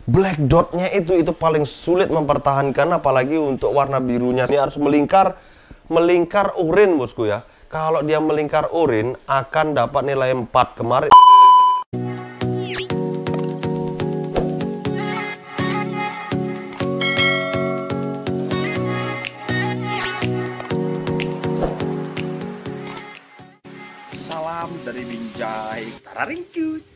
Black dotnya itu paling sulit mempertahankan, apalagi untuk warna birunya. Ini harus melingkar urin bosku ya. Kalau dia melingkar urin akan dapat nilai 4 kemarin. Salam dari Binjai Tararingku.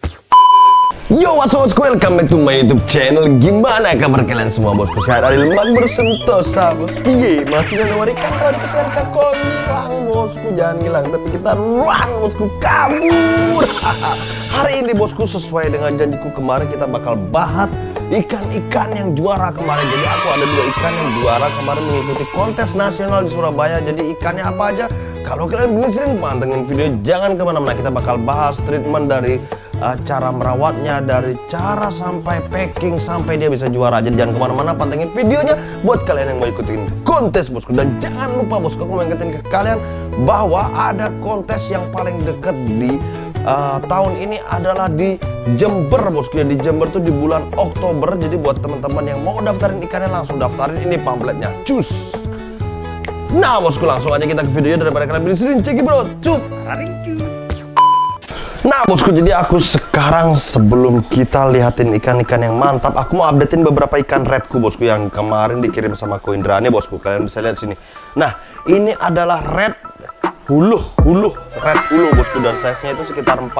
Yo, what's up, welcome back to my YouTube channel. Gimana kabar kalian semua bosku? Sehat dari lemak bersentosa bos. Iya, masih ada warikan kalau keser ke hilang bosku, jangan hilang tapi kita run bosku, kabur. Hari ini bosku sesuai dengan janjiku kemarin kita bakal bahas ikan-ikan yang juara kemarin. Jadi aku ada 2 ikan yang juara kemarin mengikuti kontes nasional di Surabaya. Jadi ikannya apa aja? Kalau kalian belum sering pantengin video, jangan kemana-mana. Kita bakal bahas treatment dari cara merawatnya, dari cara sampai packing sampai dia bisa juara. Jadi jangan kemana-mana, pantengin videonya buat kalian yang mau ikutin kontes bosku. Dan jangan lupa bosku, aku mau ingetin ke kalian bahwa ada kontes yang paling deket di tahun ini adalah di Jember bosku ya. Di Jember tuh di bulan Oktober. Jadi buat teman-teman yang mau daftarin ikannya, langsung daftarin, ini pamfletnya, cus. Nah bosku, langsung aja kita ke videonya daripada kalian beli sering ceki bro, cup. Nah bosku, jadi aku sekarang sebelum kita lihatin ikan-ikan yang mantap, aku mau updatein beberapa ikan redku bosku yang kemarin dikirim sama Ko Indra nih bosku. Kalian bisa lihat sini. Nah, ini adalah red huluh bosku, dan size-nya itu sekitar 40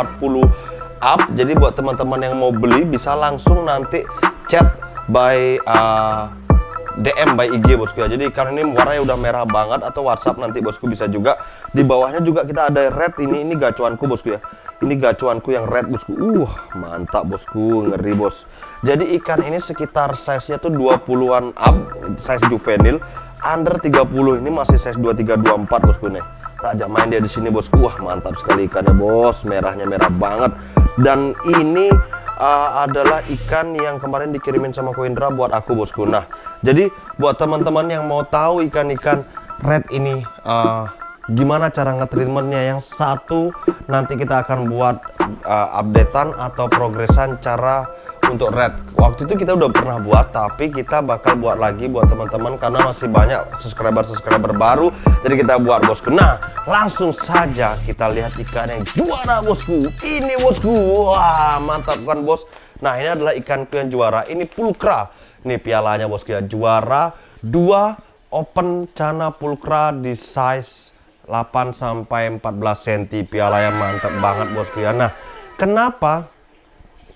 up. Jadi buat teman-teman yang mau beli bisa langsung nanti chat by DM by IG bosku ya. Jadi ikan ini warnanya udah merah banget, atau WhatsApp nanti bosku bisa juga. Di bawahnya juga kita ada red, ini gacuanku bosku ya. Ini gacuanku yang red bosku. Mantap bosku, ngeri bos. Jadi ikan ini sekitar size-nya tuh 20-an up, size juvenil. Under 30 ini masih size 23 24 bosku nih. Tak ajak main dia di sini bosku. Wah, mantap sekali ikannya bos. Merahnya merah banget. Dan ini adalah ikan yang kemarin dikirimin sama Ko Indra buat aku bosku. Nah, jadi buat teman-teman yang mau tahu ikan-ikan red ini gimana cara nge-treatmentnya, yang satu nanti kita akan buat updatean atau progresan cara untuk red. Waktu itu kita udah pernah buat, tapi kita bakal buat lagi buat teman-teman karena masih banyak subscriber baru. Jadi kita buat bosku. Nah, langsung saja kita lihat ikan yang juara bosku. Ini bosku, wah mantap kan bos. Nah, ini adalah ikanku yang juara. Ini pulkra. Ini pialanya bosku ya, juara 2 open cana pulkra di size 8 sampai 14 cm. Pialanya mantap banget bosku ya. Nah, kenapa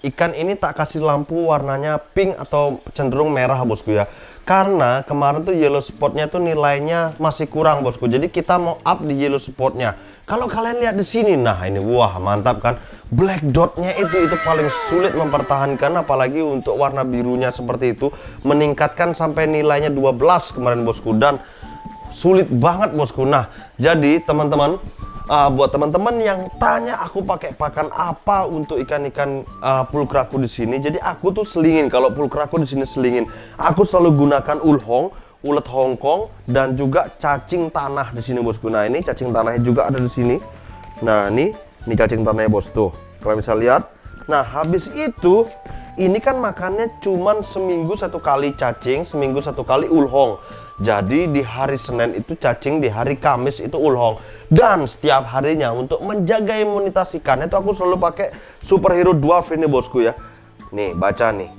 ikan ini tak kasih lampu warnanya pink atau cenderung merah bosku ya? Karena kemarin tuh yellow spotnya tuh nilainya masih kurang bosku. Jadi kita mau up di yellow spotnya. Kalau kalian lihat di sini, nah ini wah mantap kan. Black dotnya itu paling sulit mempertahankan, apalagi untuk warna birunya seperti itu, meningkatkan sampai nilainya 12 kemarin bosku, dan sulit banget bosku. Nah, jadi teman-teman, buat teman-teman yang tanya aku pakai pakan apa untuk ikan-ikan pulkraku di sini, jadi aku tuh selingin. Kalau pulkraku di sini selingin, aku selalu gunakan ulhong, ulet Hongkong, dan juga cacing tanah di sini bosku. Nah, ini cacing tanahnya juga ada di sini. Nah, ini cacing tanahnya bos tuh. Kalian bisa lihat. Nah, habis itu ini kan makannya cuman seminggu 1 kali cacing, seminggu 1 kali ulhong. Jadi di hari Senin itu cacing, di hari Kamis itu ulhong. Dan setiap harinya untuk menjaga imunitas ikan itu aku selalu pakai superhero dwarf ini bosku ya. Nih, baca nih.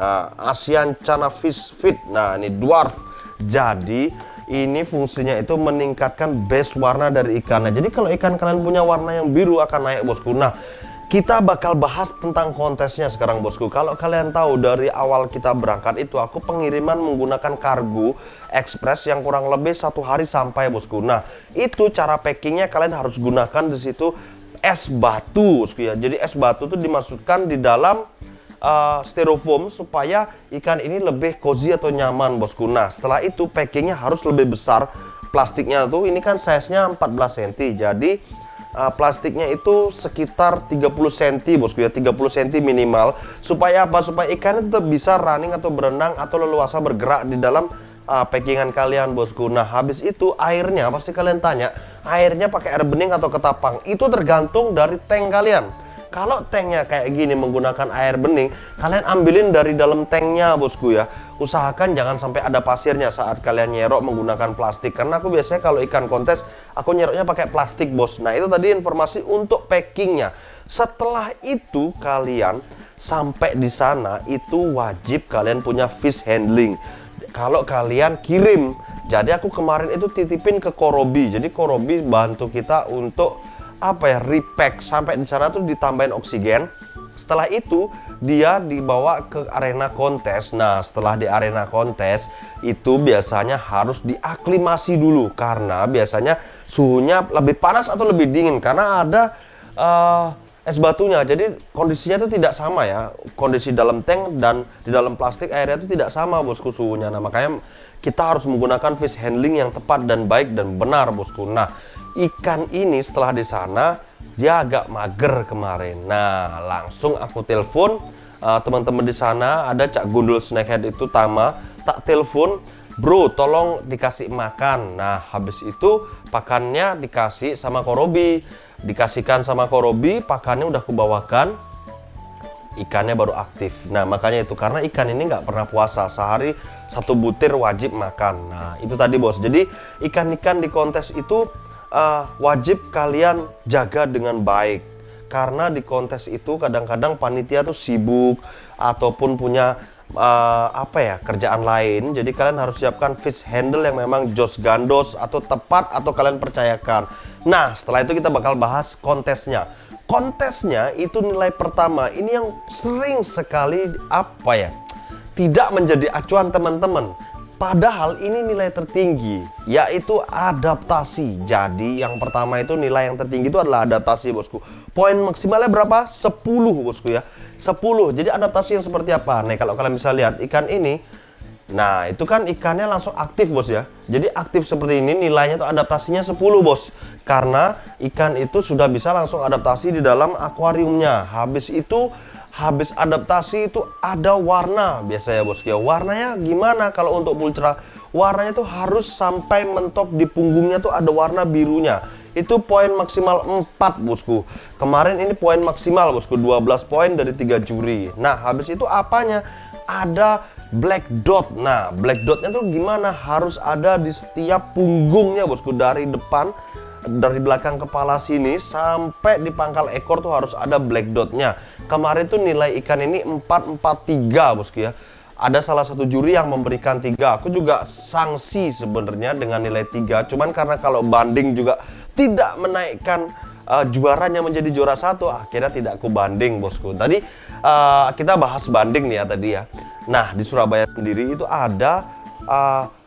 Nah, Asian Chana Fish Fit. Nah, ini dwarf. Jadi ini fungsinya itu meningkatkan base warna dari ikannya. Jadi kalau ikan kalian punya warna yang biru akan naik bosku. Nah, kita bakal bahas tentang kontesnya sekarang bosku. Kalau kalian tahu dari awal kita berangkat itu aku pengiriman menggunakan kargo ekspres yang kurang lebih 1 hari sampai bosku. Nah, itu cara packingnya kalian harus gunakan di situ es batu bosku ya. Jadi es batu itu dimasukkan di dalam styrofoam supaya ikan ini lebih cozy atau nyaman bosku. Nah, setelah itu packingnya harus lebih besar. Plastiknya tuh ini kan size-nya 14 cm. Jadi plastiknya itu sekitar 30 cm bosku ya, 30 cm minimal. Supaya apa? Supaya ikan itu bisa running atau berenang atau leluasa bergerak di dalam packingan kalian bosku. Nah, habis itu airnya, pasti kalian tanya, airnya pakai air bening atau ketapang? Itu tergantung dari tank kalian. Kalau tanknya kayak gini menggunakan air bening, kalian ambilin dari dalam tanknya bosku ya. Usahakan jangan sampai ada pasirnya saat kalian nyerok menggunakan plastik. Karena aku biasanya kalau ikan kontes, aku nyeroknya pakai plastik bos. Nah itu tadi informasi untuk packingnya. Setelah itu kalian sampai di sana itu wajib kalian punya fish handling. Kalau kalian kirim, jadi aku kemarin itu titipin ke Korobi. Jadi Korobi bantu kita untuk apa ya, repack. Sampai di sana tuh ditambahin oksigen. Setelah itu dia dibawa ke arena kontes. Nah setelah di arena kontes itu biasanya harus diaklimasi dulu, karena biasanya suhunya lebih panas atau lebih dingin karena ada es batunya. Jadi kondisinya itu tidak sama ya, kondisi dalam tank dan di dalam plastik airnya itu tidak sama bosku suhunya. Nah makanya kita harus menggunakan fish handling yang tepat dan baik dan benar bosku. Nah ikan ini setelah di sana dia agak mager kemarin. Nah langsung aku telepon teman-teman di sana, ada Cak Gundul Snakehead itu Tama, tak telepon, bro tolong dikasih makan. Nah habis itu pakannya dikasih sama Korobi, dikasihkan sama Korobi, pakannya udah kubawakan, ikannya baru aktif. Nah makanya itu, karena ikan ini nggak pernah puasa, sehari 1 butir wajib makan. Nah itu tadi bos, jadi ikan-ikan di kontes itu wajib kalian jaga dengan baik, karena di kontes itu kadang-kadang panitia tuh sibuk ataupun punya apa ya, kerjaan lain. Jadi kalian harus siapkan fish handle yang memang jos gandos atau tepat atau kalian percayakan. Nah setelah itu kita bakal bahas kontesnya. Kontesnya itu nilai pertama ini yang sering sekali apa ya, tidak menjadi acuan teman-teman. Padahal ini nilai tertinggi, yaitu adaptasi. Jadi yang pertama itu nilai yang tertinggi itu adalah adaptasi bosku. Poin maksimalnya berapa? 10 bosku ya, 10. Jadi adaptasi yang seperti apa? Nih kalau kalian bisa lihat ikan ini, nah itu kan ikannya langsung aktif bos ya. Jadi aktif seperti ini, nilainya tuh adaptasinya 10 bos. Karena ikan itu sudah bisa langsung adaptasi di dalam akuariumnya. Habis adaptasi itu ada warna biasanya bos ya. Warnanya gimana kalau untuk Pulcra? Warnanya tuh harus sampai mentok di punggungnya tuh ada warna birunya. Itu poin maksimal 4 bosku. Kemarin ini poin maksimal bosku, 12 poin dari 3 juri. Nah habis itu apanya? Ada black dot. Nah black dotnya tuh gimana? Harus ada di setiap punggungnya bosku, dari depan, dari belakang kepala sini sampai di pangkal ekor tuh harus ada black dotnya. Kemarin tuh nilai ikan ini 443 bosku ya. Ada salah satu juri yang memberikan 3. Aku juga sanksi sebenarnya dengan nilai 3. Cuman karena kalau banding juga tidak menaikkan juaranya menjadi juara 1, akhirnya tidak aku banding bosku. Tadi kita bahas banding nih ya tadi ya. Nah di Surabaya sendiri itu ada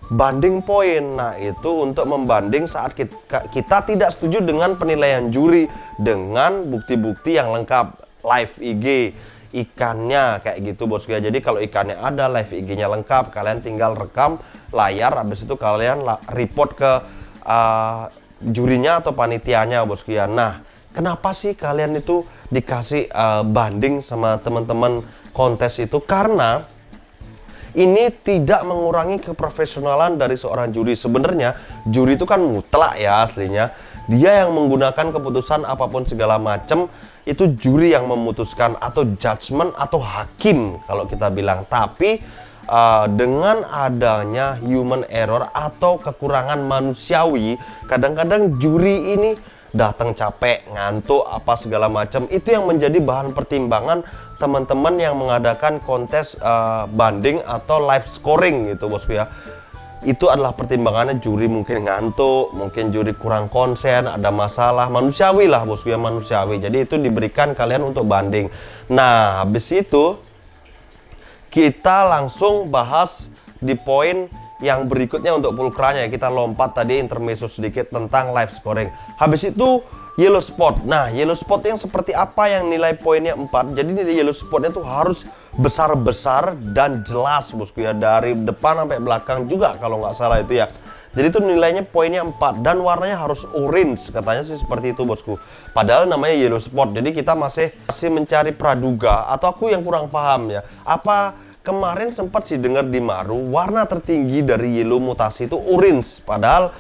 banding poin. Nah itu untuk membanding saat kita tidak setuju dengan penilaian juri dengan bukti-bukti yang lengkap, live IG ikannya kayak gitu bosku ya. Jadi kalau ikannya ada, live IG-nya lengkap, kalian tinggal rekam layar, habis itu kalian report ke jurinya atau panitianya bosku ya. Nah kenapa sih kalian itu dikasih banding sama teman-teman kontes itu? Karena ini tidak mengurangi keprofesionalan dari seorang juri. Sebenarnya juri itu kan mutlak ya aslinya. Dia yang menggunakan keputusan apapun segala macam, itu juri yang memutuskan, atau judgement atau hakim kalau kita bilang. Tapi dengan adanya human error atau kekurangan manusiawi, kadang-kadang juri ini datang capek, ngantuk, apa segala macam. Itu yang menjadi bahan pertimbangan teman-teman yang mengadakan kontes banding atau live scoring gitu bosku ya. Itu adalah pertimbangannya, juri mungkin ngantuk, mungkin juri kurang konsen, ada masalah, manusiawi lah bosku ya, manusiawi. Jadi itu diberikan kalian untuk banding. Nah habis itu kita langsung bahas di poin yang berikutnya untuk pulkranya. Kita lompat tadi intermezzo sedikit tentang live scoring. Habis itu yellow spot. Nah yellow spot yang seperti apa yang nilai poinnya 4. Jadi nilai yellow spotnya tuh harus besar-besar dan jelas bosku ya, dari depan sampai belakang juga kalau nggak salah itu ya. Jadi itu nilainya poinnya 4 dan warnanya harus orange, katanya sih seperti itu bosku. Padahal namanya yellow spot. Jadi kita masih mencari praduga, atau aku yang kurang paham ya. Apa kemarin sempat sih dengar di Maru warna tertinggi dari yellow mutasi itu orange, padahal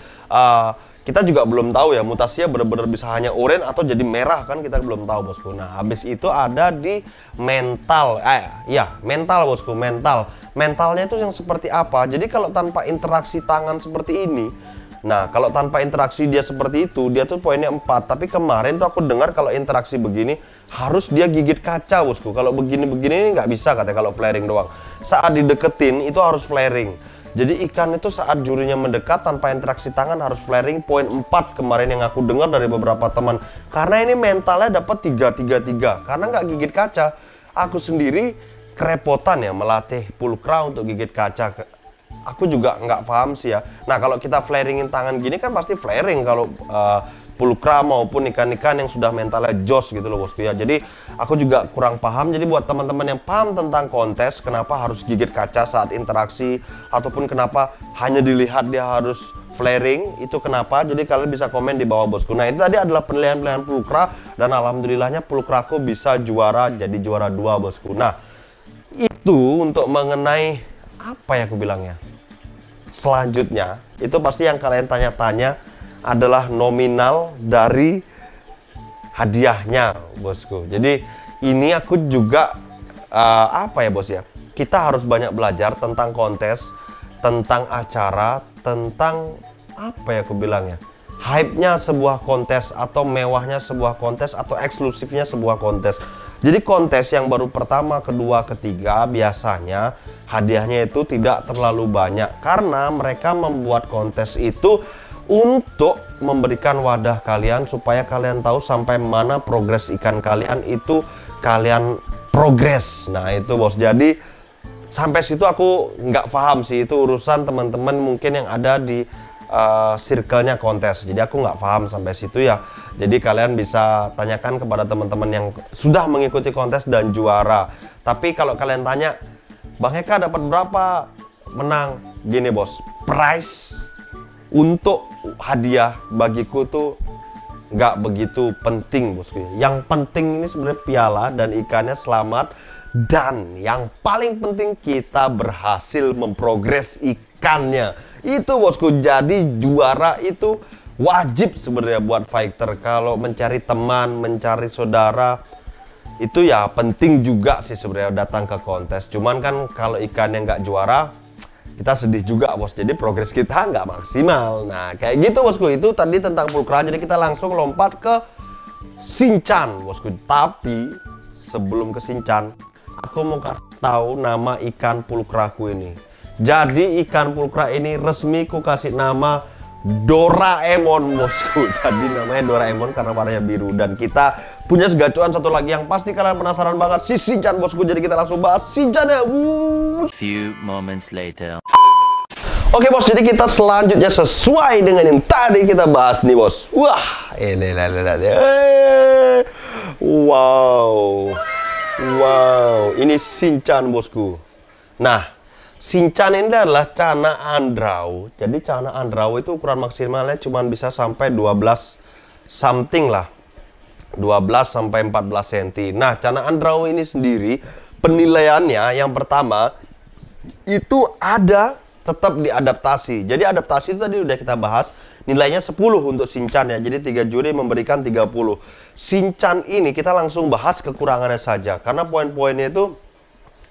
kita juga belum tahu ya mutasinya benar-benar bisa hanya oranye atau jadi merah, kan kita belum tahu bosku. Nah habis itu ada di mental, mental bosku, mentalnya itu yang seperti apa. Jadi kalau tanpa interaksi tangan seperti ini, nah kalau tanpa interaksi dia seperti itu, dia tuh poinnya 4. Tapi kemarin tuh aku dengar kalau interaksi begini harus dia gigit kaca bosku. Kalau begini-begini ini nggak bisa katanya kalau flaring doang. Saat dideketin itu harus flaring. Jadi ikan itu saat jurinya mendekat tanpa interaksi tangan harus flaring, poin 4 kemarin yang aku dengar dari beberapa teman. Karena ini mentalnya dapat 3-3-3 karena nggak gigit kaca. Aku sendiri kerepotan ya melatih pulkra untuk gigit kaca. Aku juga nggak paham sih ya. Nah kalau kita flaringin tangan gini kan pasti flaring kalau pulkra maupun ikan-ikan yang sudah mentalnya jos gitu loh bosku ya. Jadi aku juga kurang paham. Jadi buat teman-teman yang paham tentang kontes, kenapa harus gigit kaca saat interaksi, ataupun kenapa hanya dilihat dia harus flaring, itu kenapa, jadi kalian bisa komen di bawah bosku. Nah itu tadi adalah penilaian pulkra, dan alhamdulillahnya pulkraku bisa juara, jadi juara 2 bosku. Nah itu untuk mengenai apa ya aku bilangnya, selanjutnya itu pasti yang kalian tanya-tanya adalah nominal dari hadiahnya bosku. Jadi ini aku juga apa ya bos ya, kita harus banyak belajar tentang kontes, tentang acara, tentang apa ya aku bilangnya, hype-nya sebuah kontes, atau mewahnya sebuah kontes, atau eksklusifnya sebuah kontes. Jadi kontes yang baru pertama, kedua, ketiga biasanya hadiahnya itu tidak terlalu banyak, karena mereka membuat kontes itu untuk memberikan wadah kalian supaya kalian tahu sampai mana progres ikan kalian itu kalian progres. Nah itu bos, jadi sampai situ aku nggak paham sih, itu urusan teman-teman mungkin yang ada di circle-nya kontes. Jadi aku nggak paham sampai situ ya. Jadi kalian bisa tanyakan kepada teman-teman yang sudah mengikuti kontes dan juara. Tapi kalau kalian tanya, Bang Heka dapat berapa menang? Gini bos, prize untuk hadiah bagiku tuh nggak begitu penting bosku. Yang penting ini sebenarnya piala dan ikannya selamat, dan yang paling penting kita berhasil memprogres ikannya. Itu bosku, jadi juara itu wajib sebenarnya buat fighter. Kalau mencari teman, mencari saudara, itu ya penting juga sih sebenarnya datang ke kontes. Cuman kan kalau ikannya nggak juara, kita sedih juga bos, jadi progres kita nggak maksimal. Nah kayak gitu bosku, itu tadi tentang pulkra. Jadi kita langsung lompat ke Shinchan bosku. Tapi sebelum ke Shinchan, aku mau kasih tahu nama ikan pulkraku ini. Jadi ikan pulkra ini resmi ku kasih nama Doraemon bosku. Jadi namanya Doraemon karena warnanya biru. Dan kita punya segacuan satu lagi yang pasti kalian penasaran banget, si Shinchan bosku. Jadi kita langsung bahas Shinchan ya. Few moments later. Oke bos, jadi kita selanjutnya sesuai dengan yang tadi kita bahas nih bos. Wah, ini wow, ini Shinchan bosku. Nah, Shinchan ini adalah Channa Andrau. Jadi Channa Andrau itu ukuran maksimalnya cuma bisa sampai 12 something lah, 12 sampai 14 cm. Nah, Channa Andrau ini sendiri penilaiannya yang pertama itu ada tetap diadaptasi. Jadi adaptasi itu tadi udah kita bahas, nilainya 10 untuk Shinchan ya. Jadi 3 juri memberikan 30. Shinchan ini kita langsung bahas kekurangannya saja, karena poin-poinnya itu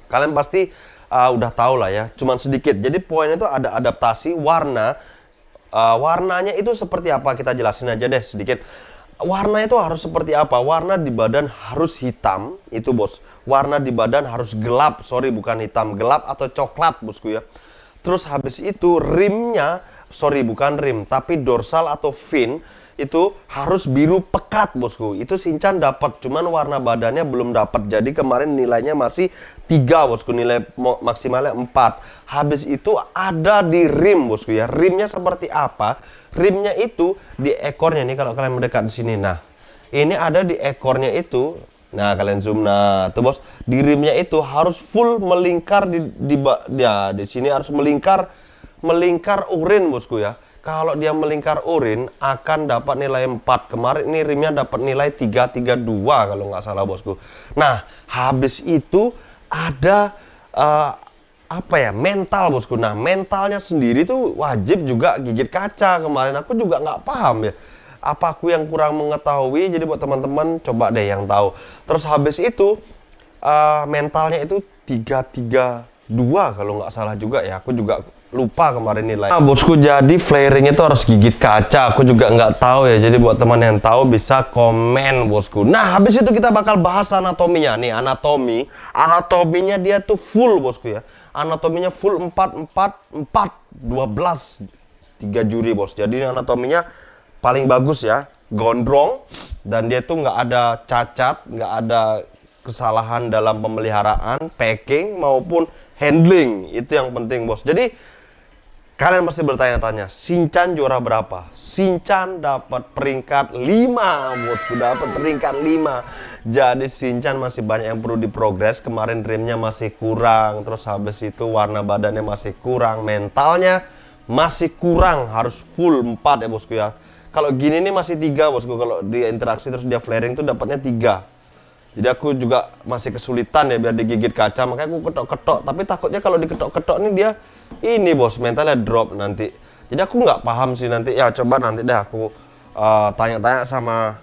kalian pasti udah tahu lah ya, cuman sedikit. Jadi poinnya itu ada adaptasi, warna, warnanya itu seperti apa, kita jelasin aja deh sedikit. Warna itu harus seperti apa? Warna di badan harus hitam, itu bos. Warna di badan harus gelap, sorry bukan hitam, gelap atau coklat bosku ya. Terus habis itu rimnya, sorry bukan rim, tapi dorsal atau fin itu harus biru pekat bosku. Itu Shinchan dapat, cuman warna badannya belum dapat. Jadi kemarin nilainya masih 3 bosku, nilai maksimalnya 4. Habis itu ada di rim bosku ya. Rimnya seperti apa? Rimnya itu di ekornya nih, kalau kalian mendekat di sini. Nah, ini ada di ekornya itu. Nah, kalian zoom. Nah, tuh bos, di rimnya itu harus full melingkar di sini harus melingkar urin bosku ya. Kalau dia melingkar urin akan dapat nilai 4. Kemarin ini rimnya dapat nilai 332 kalau nggak salah bosku. Nah, habis itu ada apa ya, mental bosku. Nah, mentalnya sendiri tuh wajib juga gigit kaca. Kemarin aku juga nggak paham ya, apa aku yang kurang mengetahui. Jadi buat teman-teman coba deh yang tahu. Terus habis itu mentalnya itu 332 kalau nggak salah juga ya, aku juga lupa kemarin nilai. Nah bosku, jadi flaring itu harus gigit kaca, aku juga nggak tahu ya. Jadi buat teman yang tahu bisa komen bosku. Nah habis itu kita bakal bahas anatominya nih. Anatominya dia tuh full bosku ya, anatominya full 4, 4, 4, 12 3 juri bos. Jadi anatominya paling bagus ya, gondrong, dan dia tuh nggak ada cacat, nggak ada kesalahan dalam pemeliharaan, packing maupun handling. Itu yang penting bos. Jadi kalian pasti bertanya-tanya, Shinchan juara berapa? Shinchan dapat peringkat 5 bosku, dapat peringkat 5. Jadi Shinchan masih banyak yang perlu diprogres. Kemarin rimnya masih kurang, terus habis itu warna badannya masih kurang, mentalnya masih kurang, harus full 4 ya bosku ya. Kalau gini nih masih 3 bosku, kalau dia interaksi terus dia flaring tuh dapatnya 3. Jadi aku juga masih kesulitan ya biar digigit kaca, makanya aku ketok-ketok. Tapi takutnya kalau diketok-ketok nih dia ini bos, mentalnya drop nanti. Jadi aku nggak paham sih nanti. Ya coba nanti deh aku tanya-tanya sama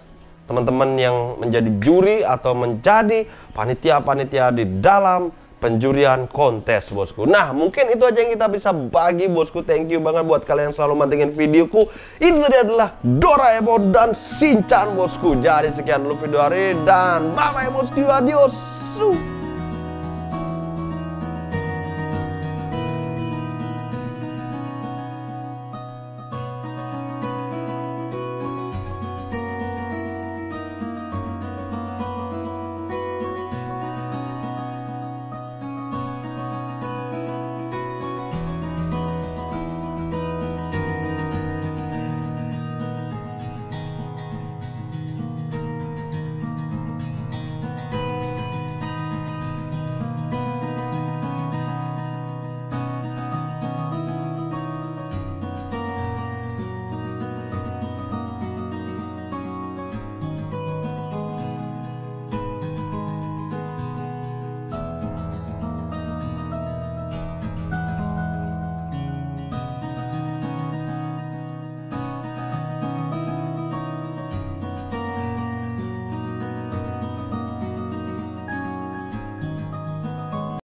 teman-teman yang menjadi juri atau menjadi panitia-panitia di dalam penjurian kontes bosku. Nah mungkin itu aja yang kita bisa bagi bosku. Thank you banget buat kalian yang selalu mantengin videoku. Itu tadi adalah Doraemon dan Shinchan bosku. Jadi sekian dulu video hari dan bye bye bosku, adios.